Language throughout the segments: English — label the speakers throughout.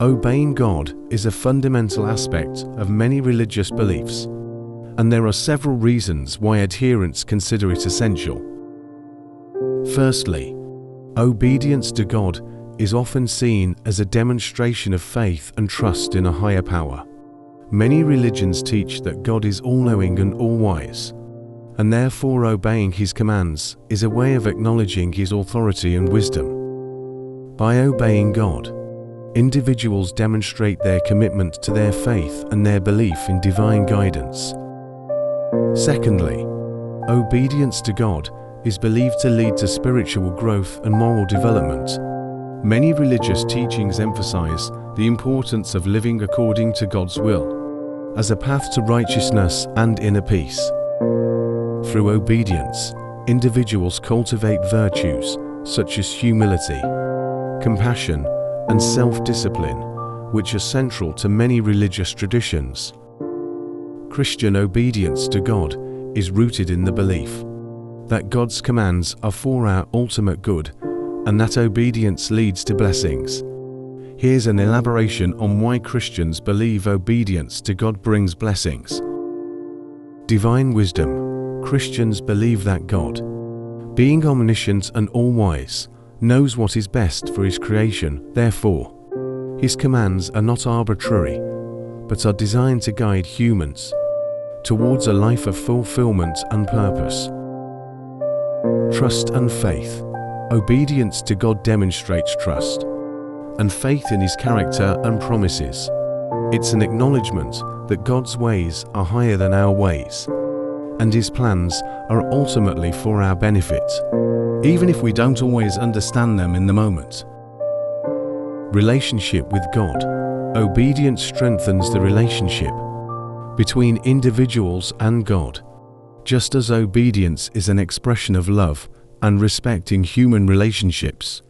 Speaker 1: Obeying God is a fundamental aspect of many religious beliefs, and there are several reasons why adherents consider it essential. Firstly, obedience to God is often seen as a demonstration of faith and trust in a higher power. Many religions teach that God is all-knowing and all-wise, and therefore obeying His commands is a way of acknowledging His authority and wisdom. By obeying God, individuals demonstrate their commitment to their faith and their belief in divine guidance. Secondly, obedience to God is believed to lead to spiritual growth and moral development. Many religious teachings emphasize the importance of living according to God's will as a path to righteousness and inner peace. Through obedience, individuals cultivate virtues such as humility, compassion, and self-discipline, which are central to many religious traditions. Christian obedience to God is rooted in the belief that God's commands are for our ultimate good and that obedience leads to blessings. Here's an elaboration on why Christians believe obedience to God brings blessings. Divine wisdom. Christians believe that God, being omniscient and all-wise, knows what is best for His creation. Therefore, His commands are not arbitrary, but are designed to guide humans towards a life of fulfillment and purpose. Trust and faith. Obedience to God demonstrates trust and faith in His character and promises. It's an acknowledgement that God's ways are higher than our ways, and His plans are ultimately for our benefit, even if we don't always understand them in the moment. Relationship with God. Obedience strengthens the relationship between individuals and God. Just as obedience is an expression of love and respect in human relationships,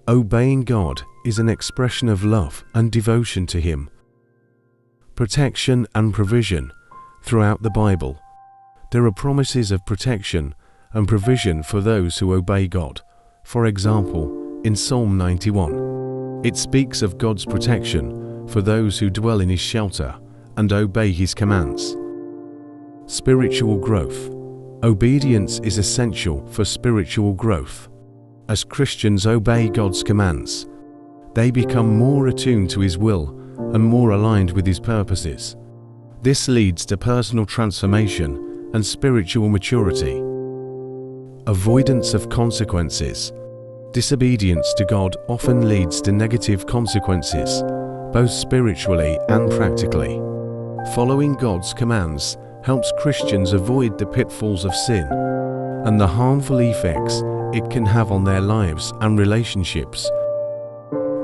Speaker 1: obeying God is an expression of love and devotion to Him. Protection and provision. Throughout the Bible, there are promises of protection and provision for those who obey God. For example, in Psalm 91, it speaks of God's protection for those who dwell in His shelter and obey His commands. Spiritual growth. Obedience is essential for spiritual growth. As Christians obey God's commands, they become more attuned to His will and more aligned with His purposes. This leads to personal transformation and spiritual maturity. Avoidance of consequences. Disobedience to God often leads to negative consequences, both spiritually and practically. Following God's commands helps Christians avoid the pitfalls of sin and the harmful effects it can have on their lives and relationships.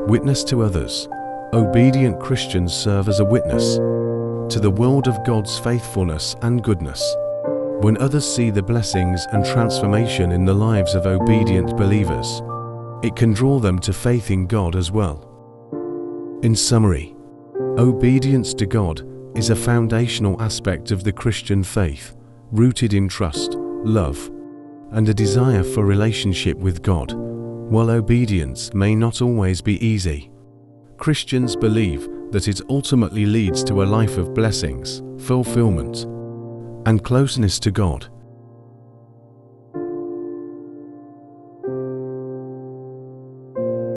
Speaker 1: Witness to others. Obedient Christians serve as a witness to the world of God's faithfulness and goodness. When others see the blessings and transformation in the lives of obedient believers, it can draw them to faith in God as well. In summary, obedience to God is a foundational aspect of the Christian faith, rooted in trust, love, and a desire for relationship with God. While obedience may not always be easy, Christians believe that it ultimately leads to a life of blessings, fulfillment, and closeness to God.